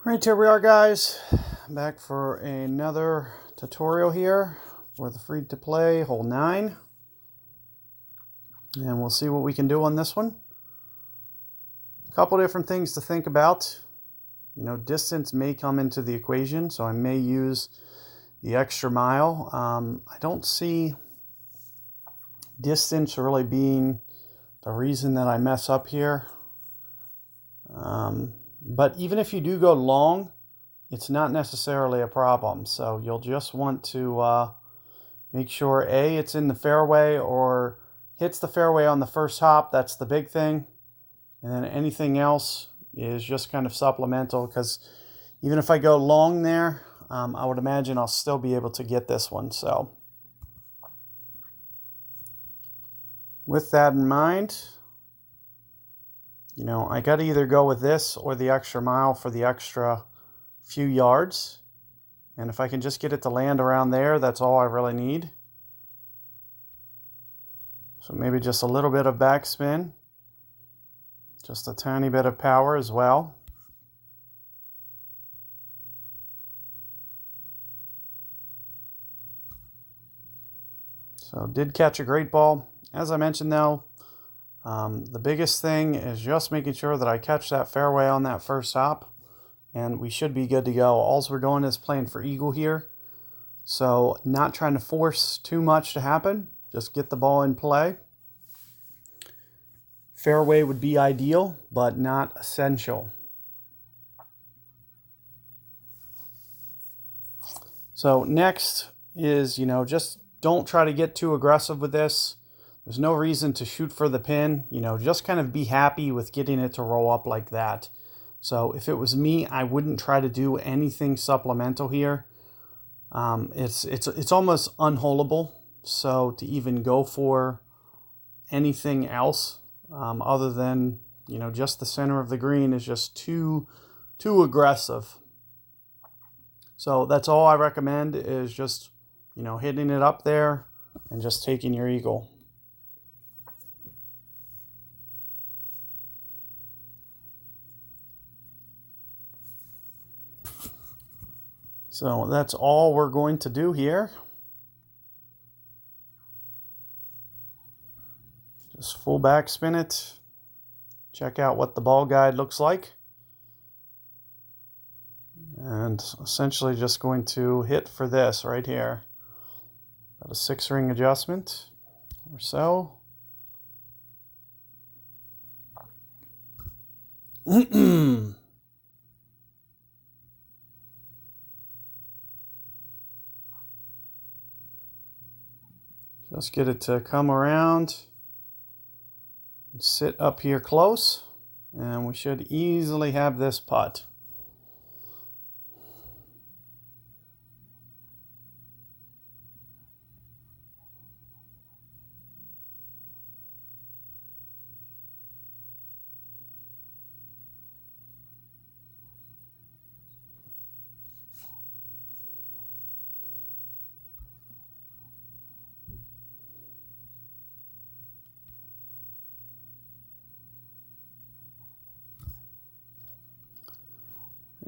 Alright, here we are, guys. Back for another tutorial here for the free to play hole 9. And we'll see what we can do on this one. A couple different things to think about. You know, distance may come into the equation, so I may use the extra mile. I don't see distance really being the reason that I mess up here. But even if you do go long, it's not necessarily a problem. So you'll just want to make sure it's in the fairway or hits the fairway on the first hop. That's the big thing. And then anything else is just kind of supplemental, because even if I go long there, I would imagine I'll still be able to get this one. So with that in mind, you know, I got to either go with this or the extra mile for the extra few yards. And if I can just get it to land around there, that's all I really need. So maybe just a little bit of backspin. Just a tiny bit of power as well. So did catch a great ball. As I mentioned though, the biggest thing is just making sure that I catch that fairway on that first hop, and we should be good to go. All we're doing is playing for eagle here, so not trying to force too much to happen. Just get the ball in play. Fairway would be ideal, but not essential. So next is, you know, just don't try to get too aggressive with this. There's no reason to shoot for the pin, you know, just kind of be happy with getting it to roll up like that. So if it was me, I wouldn't try to do anything supplemental here. It's almost unholeable. So to even go for anything else other than, you know, just the center of the green is just too aggressive. So that's all I recommend, is just, you know, hitting it up there and just taking your eagle. So that's all we're going to do here. Just full backspin it. Check out what the ball guide looks like. And essentially just going to hit for this right here. About a 6-ring adjustment or so. Just get it to come around and sit up here close, and we should easily have this putt.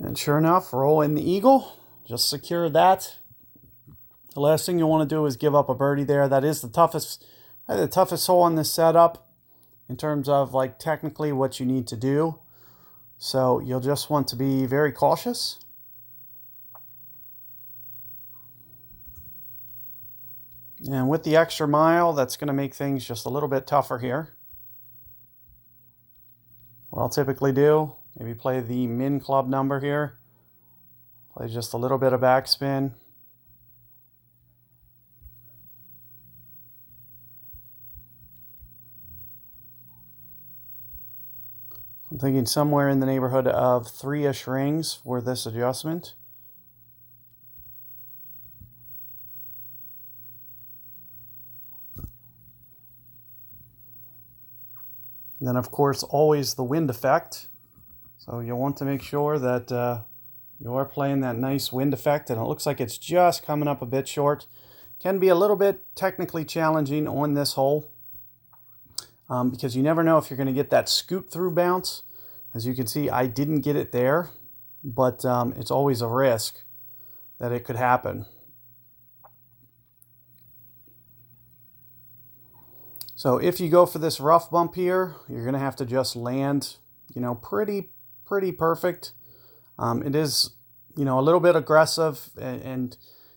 And sure enough, roll in the eagle. Just secure that. The last thing you want to do is give up a birdie there. That is the toughest hole on this setup in terms of like technically what you need to do. So you'll just want to be very cautious. And with the extra mile, that's going to make things just a little bit tougher here. What I'll typically do, maybe play the min club number here. Play just a little bit of backspin. I'm thinking somewhere in the neighborhood of 3-ish rings for this adjustment. And then, of course, always the wind effect. So you'll want to make sure that you are playing that nice wind effect. And it looks like it's just coming up a bit short. Can be a little bit technically challenging on this hole, because you never know if you're going to get that scoot through bounce. As you can see, I didn't get it there. but it's always a risk that it could happen. So if you go for this rough bump here, you're going to have to just land, pretty perfect. It is, a little bit aggressive, and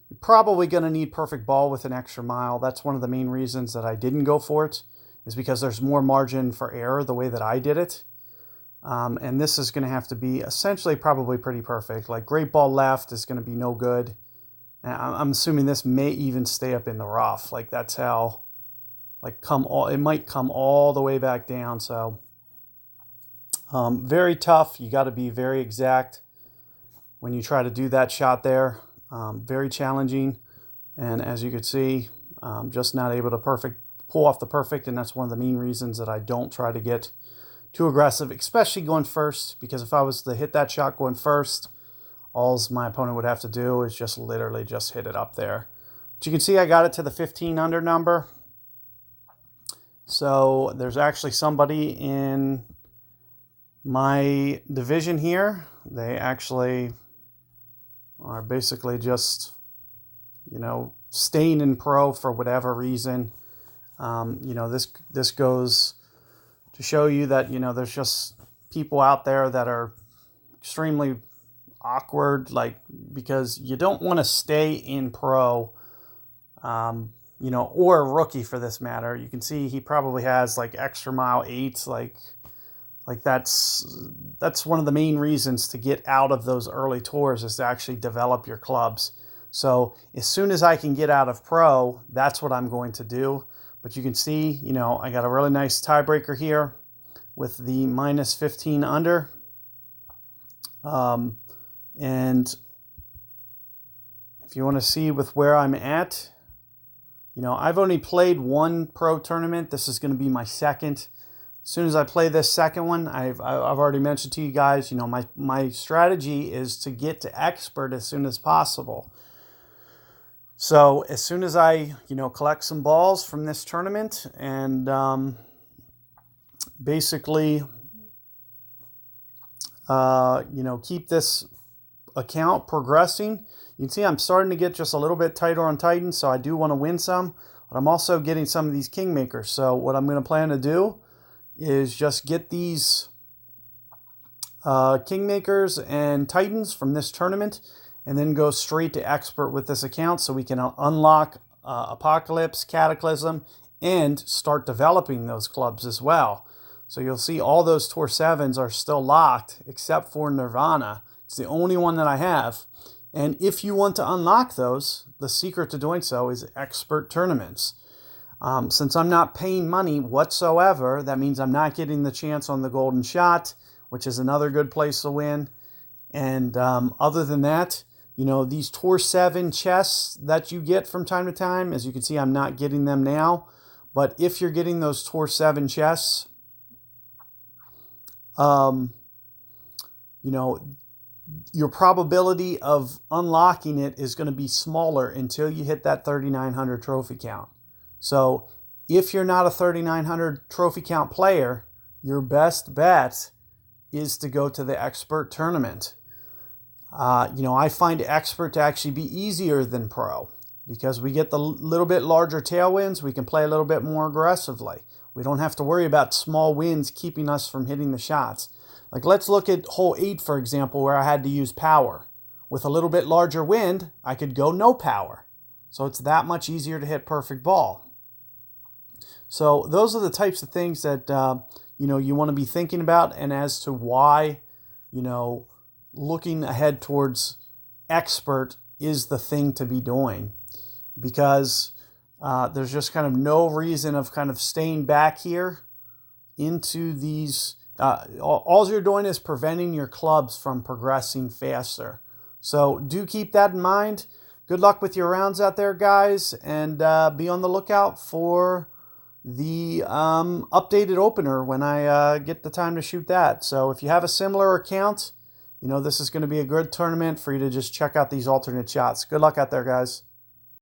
you're probably going to need perfect ball with an extra mile. That's one of the main reasons that I didn't go for it, is because there's more margin for error the way that I did it. And this is going to have to be essentially probably pretty perfect. Like great ball left is going to be no good. I'm assuming this may even stay up in the rough. Like that's how, it might come all the way back down. So very tough. You got to be very exact when you try to do that shot there. Very challenging. And as you can see, just not able to pull off the perfect. And that's one of the main reasons that I don't try to get too aggressive, especially going first, because if I was to hit that shot going first, all my opponent would have to do is just literally just hit it up there. But you can see I got it to the 15 under number. So there's actually somebody in my division here. They actually are basically just, staying in pro for whatever reason. This goes to show you that, there's just people out there that are extremely awkward, because you don't want to stay in pro, or a rookie for this matter. You can see he probably has extra mile 8s, that's one of the main reasons to get out of those early tours, is to actually develop your clubs. So as soon as I can get out of pro, that's what I'm going to do. But you can see, I got a really nice tiebreaker here with the minus 15 under. And if you want to see with where I'm at, I've only played one pro tournament. This is going to be my second. As soon as I play this second one, I've already mentioned to you guys, my strategy is to get to expert as soon as possible. So as soon as I, collect some balls from this tournament and basically, keep this account progressing, you can see I'm starting to get just a little bit tighter on Titans, so I do want to win some, but I'm also getting some of these Kingmakers. So what I'm going to plan to do is just get these Kingmakers and Titans from this tournament, and then go straight to expert with this account so we can unlock Apocalypse, Cataclysm, and start developing those clubs as well. So you'll see all those Tour 7s are still locked except for Nirvana. It's the only one that I have. And if you want to unlock those, the secret to doing so is expert tournaments. Since I'm not paying money whatsoever, that means I'm not getting the chance on the golden shot, which is another good place to win. And other than that, these Tour 7 chests that you get from time to time, as you can see, I'm not getting them now. But if you're getting those Tour 7 chests, your probability of unlocking it is going to be smaller until you hit that 3,900 trophy count. So if you're not a 3,900 trophy count player, your best bet is to go to the expert tournament. I find expert to actually be easier than pro because we get the little bit larger tailwinds. We can play a little bit more aggressively. We don't have to worry about small winds keeping us from hitting the shots. Let's look at hole 8, for example, where I had to use power. With a little bit larger wind, I could go no power. So it's that much easier to hit perfect ball. So those are the types of things that, you want to be thinking about, and as to why, looking ahead towards expert is the thing to be doing, because there's just kind of no reason of kind of staying back here into these. All you're doing is preventing your clubs from progressing faster. So do keep that in mind. Good luck with your rounds out there, guys, and be on the lookout for the updated opener when I get the time to shoot that. So if you have a similar account, this is going to be a good tournament for you to just check out these alternate shots. Good luck out there, guys.